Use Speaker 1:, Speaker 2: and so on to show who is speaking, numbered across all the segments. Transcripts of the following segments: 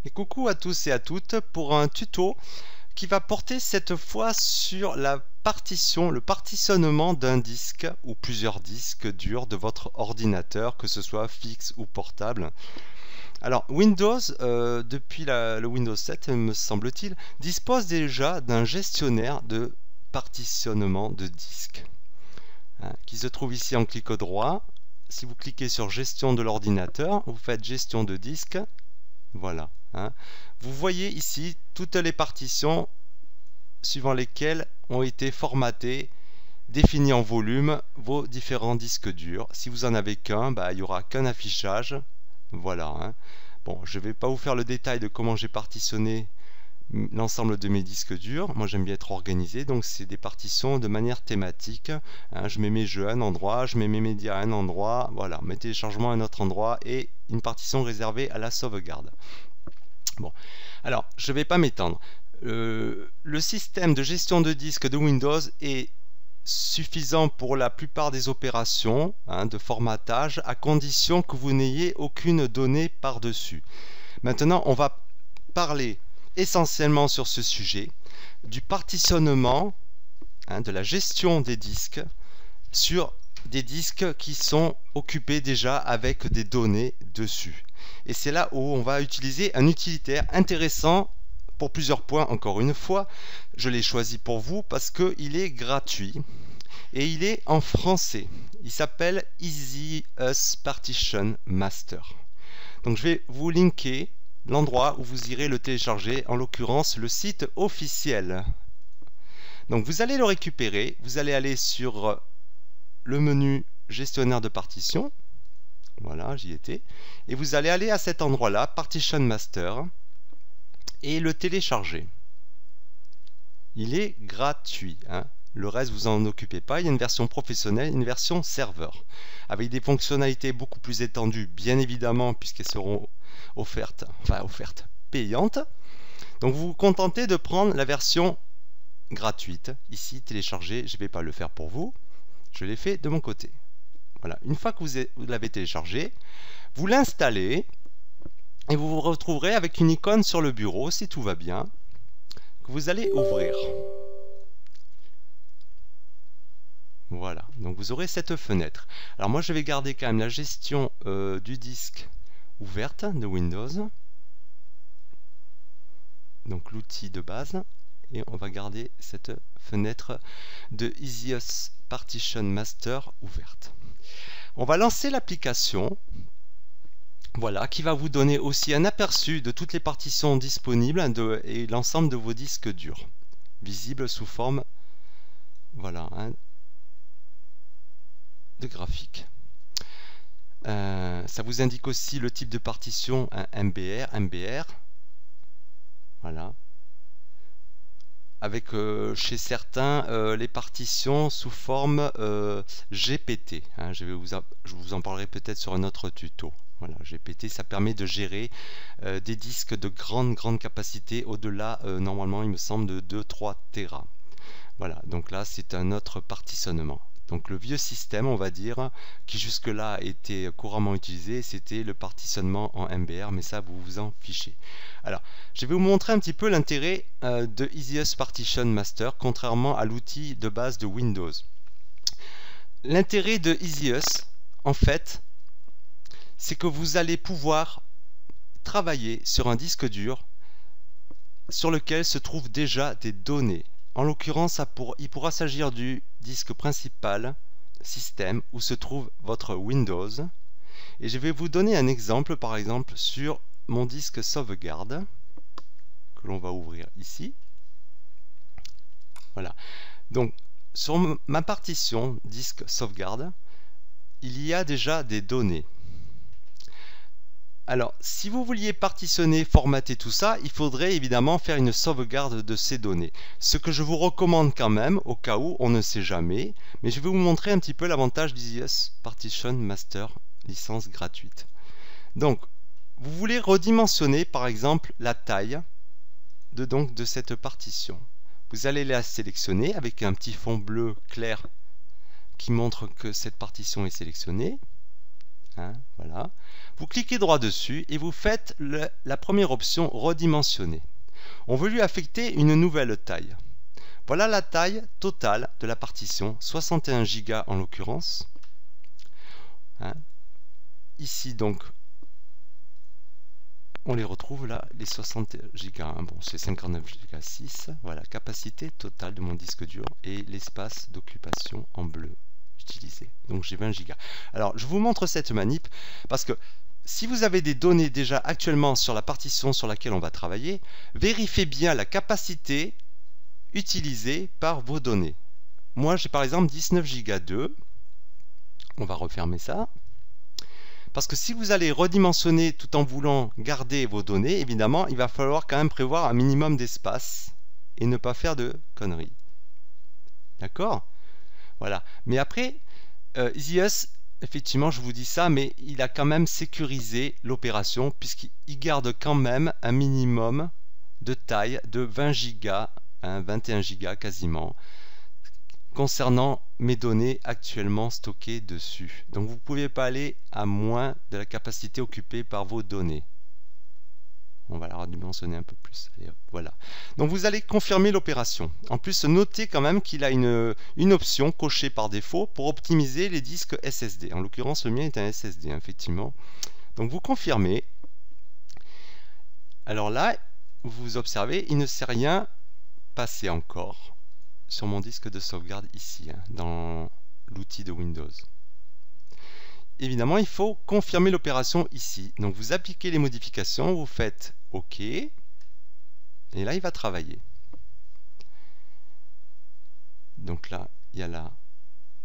Speaker 1: Et coucou à tous et à toutes pour un tuto qui va porter cette fois sur la partition, le partitionnement d'un disque ou plusieurs disques durs de votre ordinateur, que ce soit fixe ou portable. Alors Windows, depuis le Windows 7, me semble-t-il, dispose déjà d'un gestionnaire de partitionnement de disques, qui se trouve ici en clic droit. Si vous cliquez sur gestion de l'ordinateur, vous faites gestion de disque. Voilà. Vous voyez ici toutes les partitions suivant lesquelles ont été formatées, définies en volume, vos différents disques durs. Si vous en avez qu'un, il n'y aura qu'un affichage. Voilà. Bon, je ne vais pas vous faire le détail de comment j'ai partitionné l'ensemble de mes disques durs. Moi, j'aime bien être organisé, donc c'est des partitions de manière thématique. Je mets mes jeux à un endroit, je mets mes médias à un endroit, voilà, mes téléchargements à un autre endroit et une partition réservée à la sauvegarde. Bon, alors je ne vais pas m'étendre. Le système de gestion de disque de Windows est suffisant pour la plupart des opérations de formatage, à condition que vous n'ayez aucune donnée par-dessus. Maintenant, on va parler essentiellement sur ce sujet du partitionnement, de la gestion des disques sur des disques qui sont occupés déjà avec des données dessus. Et c'est là où on va utiliser un utilitaire intéressant pour plusieurs points. Encore une fois, je l'ai choisi pour vous parce qu'il est gratuit et il est en français. Il s'appelle EasyUS Partition Master. Donc je vais vous linker l'endroit où vous irez le télécharger, en l'occurrence le site officiel. Donc vous allez le récupérer, vous allez aller sur le menu gestionnaire de partition. Voilà, j'y étais. Et vous allez aller à cet endroit-là, Partition Master, et le télécharger. Il est gratuit. Le reste, vous en occupez pas. Il y a une version professionnelle, une version serveur, avec des fonctionnalités beaucoup plus étendues, bien évidemment, puisqu'elles seront offertes payantes. Donc vous vous contentez de prendre la version gratuite. Ici, télécharger, je ne vais pas le faire pour vous. Je l'ai fait de mon côté. Voilà. Une fois que vous l'avez téléchargé, vous l'installez et vous vous retrouverez avec une icône sur le bureau, si tout va bien, que vous allez ouvrir. Voilà, donc vous aurez cette fenêtre. Alors moi je vais garder quand même la gestion du disque ouverte de Windows. Donc l'outil de base. Et on va garder cette fenêtre de EasyUS Partition Master ouverte. On va lancer l'application, voilà, qui va vous donner aussi un aperçu de toutes les partitions disponibles et l'ensemble de vos disques durs, visibles sous forme, voilà, de graphique. Ça vous indique aussi le type de partition, MBR, voilà. Avec chez certains les partitions sous forme GPT. Je vous en parlerai peut-être sur un autre tuto. Voilà, GPT, ça permet de gérer des disques de grande capacité, au-delà, normalement, il me semble, de 2-3 Tera. Voilà, donc là, c'est un autre partitionnement. Donc le vieux système, on va dire, qui jusque-là était couramment utilisé, c'était le partitionnement en MBR, mais ça, vous vous en fichez. Alors, je vais vous montrer un petit peu l'intérêt de EasyUS Partition Master, contrairement à l'outil de base de Windows. L'intérêt de EasyUS, en fait, c'est que vous allez pouvoir travailler sur un disque dur sur lequel se trouvent déjà des données. En l'occurrence, il pourra s'agir du disque principal, système, où se trouve votre Windows. Et je vais vous donner un exemple, par exemple, sur mon disque sauvegarde, que l'on va ouvrir ici. Voilà. Donc, sur ma partition disque sauvegarde, il y a déjà des données. Alors, si vous vouliez partitionner, formater tout ça, il faudrait évidemment faire une sauvegarde de ces données. Ce que je vous recommande quand même, au cas où, on ne sait jamais, mais je vais vous montrer un petit peu l'avantage d'EasyUS Partition Master, licence gratuite. Donc, vous voulez redimensionner par exemple la taille de cette partition. Vous allez la sélectionner avec un petit fond bleu clair qui montre que cette partition est sélectionnée. Hein, voilà. Vous cliquez droit dessus et vous faites la première option redimensionner. On veut lui affecter une nouvelle taille. Voilà la taille totale de la partition, 61 Go en l'occurrence. Hein. Ici donc, on les retrouve là, les 60 Go. Hein. Bon, c'est 59 Go 6. Voilà, capacité totale de mon disque dur et l'espace d'occupation en bleu utilisé. Donc j'ai 20 Go. Alors, je vous montre cette manip parce que si vous avez des données déjà actuellement sur la partition sur laquelle on va travailler, vérifiez bien la capacité utilisée par vos données. Moi, j'ai par exemple 19 Go 2. On va refermer ça. Parce que si vous allez redimensionner tout en voulant garder vos données, évidemment, il va falloir quand même prévoir un minimum d'espace et ne pas faire de conneries. D'accord? Voilà. Mais après, EasyUS, effectivement, je vous dis ça, mais il a quand même sécurisé l'opération puisqu'il garde quand même un minimum de taille de 20 Go, hein, 21 Go quasiment, concernant mes données actuellement stockées dessus. Donc vous ne pouvez pas aller à moins de la capacité occupée par vos données. On va la redimensionner un peu plus. Allez, voilà. Donc vous allez confirmer l'opération. En plus, notez quand même qu'il a une option cochée par défaut pour optimiser les disques SSD. En l'occurrence, le mien est un SSD, effectivement. Donc vous confirmez. Alors là, vous observez, il ne s'est rien passé encore sur mon disque de sauvegarde ici, hein, dans l'outil de Windows. Évidemment, il faut confirmer l'opération ici. Donc vous appliquez les modifications, vous faites OK, et là il va travailler. Donc là, il y a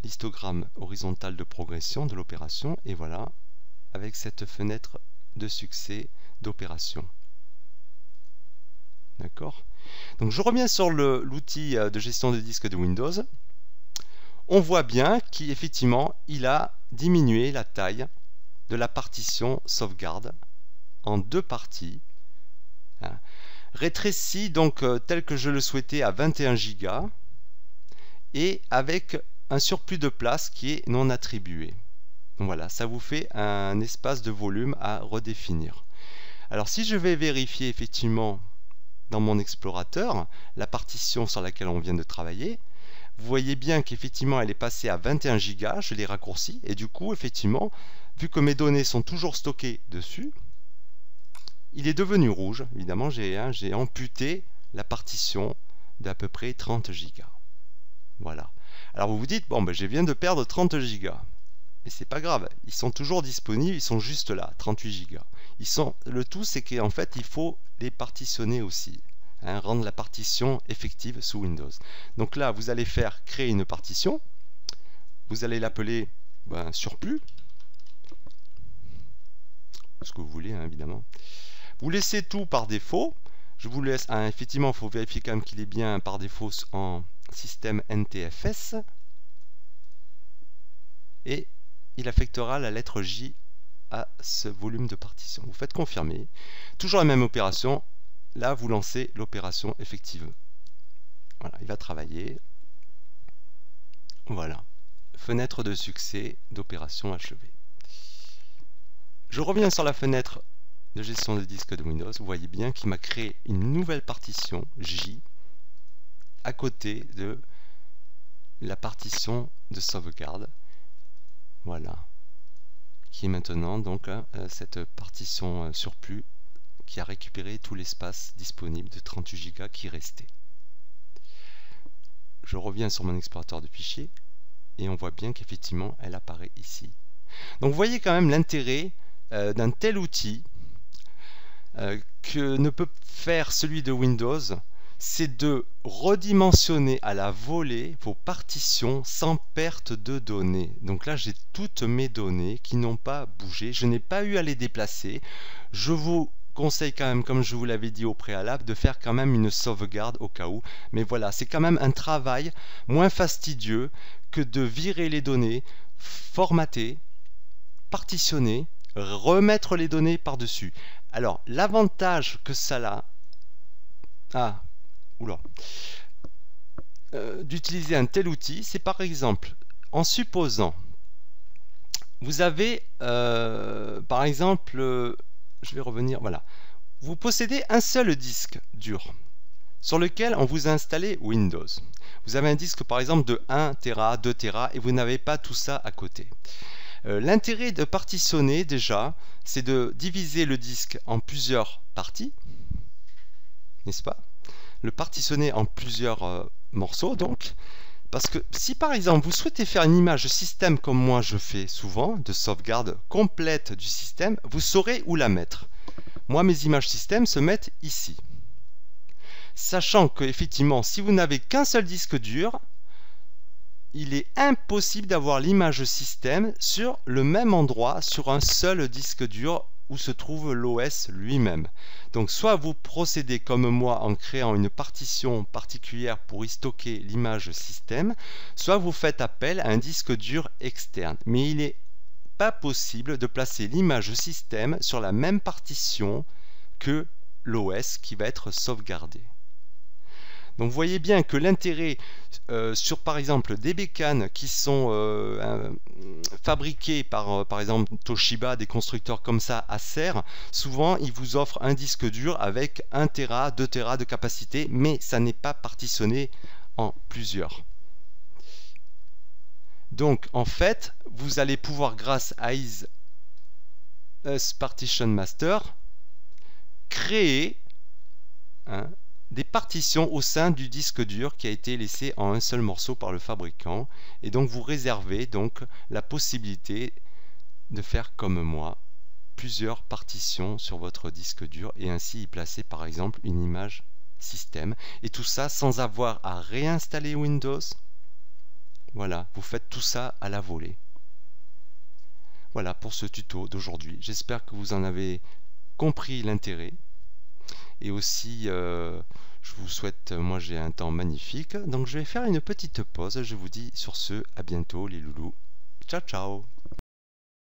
Speaker 1: l'histogramme horizontal de progression de l'opération, et voilà, avec cette fenêtre de succès d'opération. D'accord? Donc je reviens sur l'outil de gestion de disque de Windows. On voit bien qu'effectivement, il a diminué la taille de la partition sauvegarde en deux parties. Hein. Rétréci donc tel que je le souhaitais à 21 Go et avec un surplus de place qui est non attribué. Donc voilà, ça vous fait un espace de volume à redéfinir. Alors si je vais vérifier effectivement dans mon explorateur la partition sur laquelle on vient de travailler, vous voyez bien qu'effectivement elle est passée à 21 Go, je l'ai raccourci, et du coup effectivement, vu que mes données sont toujours stockées dessus, il est devenu rouge. Évidemment, j'ai amputé la partition d'à peu près 30 Go. Voilà. Alors vous vous dites, bon ben je viens de perdre 30 Go. Mais c'est pas grave, ils sont toujours disponibles, ils sont juste là, 38 Go. Le tout c'est qu'en fait il faut les partitionner aussi, hein, rendre la partition effective sous Windows. Donc là vous allez faire créer une partition, vous allez l'appeler surplus, ce que vous voulez hein, évidemment. Vous laissez tout par défaut, je vous laisse, hein, effectivement il faut vérifier quand même qu'il est bien par défaut en système NTFS, et il affectera la lettre J à ce volume de partition. Vous faites confirmer. Toujours la même opération. Là, vous lancez l'opération effective. Voilà, il va travailler. Voilà. Fenêtre de succès d'opération achevée. Je reviens sur la fenêtre de gestion de disque de Windows. Vous voyez bien qu'il m'a créé une nouvelle partition J à côté de la partition de sauvegarde. Voilà, qui est maintenant donc cette partition surplus qui a récupéré tout l'espace disponible de 38 Go qui restait. Je reviens sur mon explorateur de fichiers et on voit bien qu'effectivement elle apparaît ici. Donc vous voyez quand même l'intérêt d'un tel outil que ne peut faire celui de Windows, c'est de redimensionner à la volée vos partitions sans perte de données. Donc là, j'ai toutes mes données qui n'ont pas bougé. Je n'ai pas eu à les déplacer. Je vous conseille quand même, comme je vous l'avais dit au préalable, de faire quand même une sauvegarde au cas où. Mais voilà, c'est quand même un travail moins fastidieux que de virer les données, formater, partitionner, remettre les données par-dessus. Alors, l'avantage que ça a... d'utiliser un tel outil, c'est par exemple en supposant vous avez par exemple, je vais revenir, voilà, vous possédez un seul disque dur sur lequel on vous a installé Windows. Vous avez un disque par exemple de 1 Tera, 2 Tera et vous n'avez pas tout ça à côté. L'intérêt de partitionner déjà, c'est de diviser le disque en plusieurs parties, n'est-ce pas? Le partitionner en plusieurs morceaux donc. Parce que si par exemple vous souhaitez faire une image système comme moi je fais souvent, de sauvegarde complète du système, vous saurez où la mettre. Moi mes images système se mettent ici. Sachant que effectivement si vous n'avez qu'un seul disque dur, il est impossible d'avoir l'image système sur le même endroit, sur un seul disque dur où se trouve l'OS lui-même. Donc soit vous procédez comme moi en créant une partition particulière pour y stocker l'image système, soit vous faites appel à un disque dur externe. Mais il n'est pas possible de placer l'image système sur la même partition que l'OS qui va être sauvegardé. Donc vous voyez bien que l'intérêt sur par exemple des bécanes qui sont fabriquées par exemple Toshiba, des constructeurs comme ça, Acer, souvent ils vous offrent un disque dur avec 1 Tera, 2 Tera de capacité, mais ça n'est pas partitionné en plusieurs. Donc en fait, vous allez pouvoir grâce à Is Partition Master créer des partitions au sein du disque dur qui a été laissé en un seul morceau par le fabricant, et donc vous réservez donc la possibilité de faire comme moi plusieurs partitions sur votre disque dur et ainsi y placer par exemple une image système, et tout ça sans avoir à réinstaller Windows. Voilà, vous faites tout ça à la volée. Voilà pour ce tuto d'aujourd'hui, j'espère que vous en avez compris l'intérêt. Et aussi, je vous souhaite, moi j'ai un temps magnifique, donc je vais faire une petite pause. Je vous dis sur ce, à bientôt les loulous. Ciao ciao.